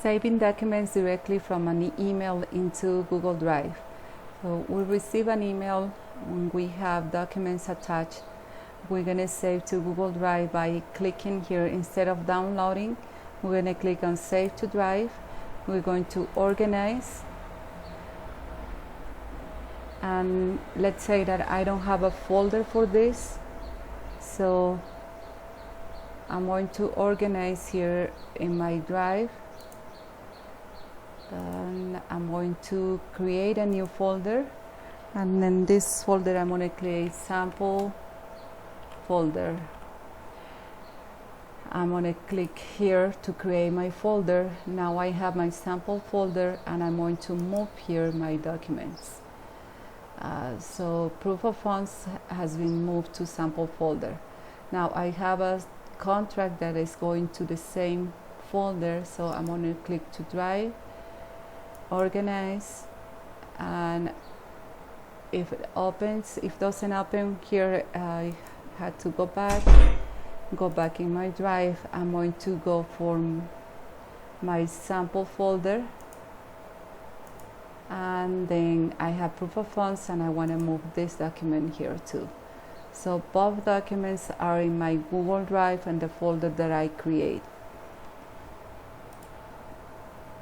saving documents directly from an email into Google Drive. So we receive an email when we have documents attached. We're going to save to Google Drive by clicking here. Instead of downloading, we're going to click on Save to Drive. We're going to Organize. And let's say that I don't have a folder for this. So I'm going to organize here in my drive. And I'm going to create a new folder. And then this folder, I'm going to create sample folder. I'm going to click here to create my folder. Now I have my sample folder, and I'm going to move here my documents. So proof of funds has been moved to sample folder. Now I have a contract that is going to the same folder, so I'm going to click to Drive, Organize, and if it opens, if it doesn't open here, I had to go back in my drive. I'm going to go for my sample folder, and then I have proof of funds, and I want to move this document here too. So both documents are in my Google Drive and the folder that I create.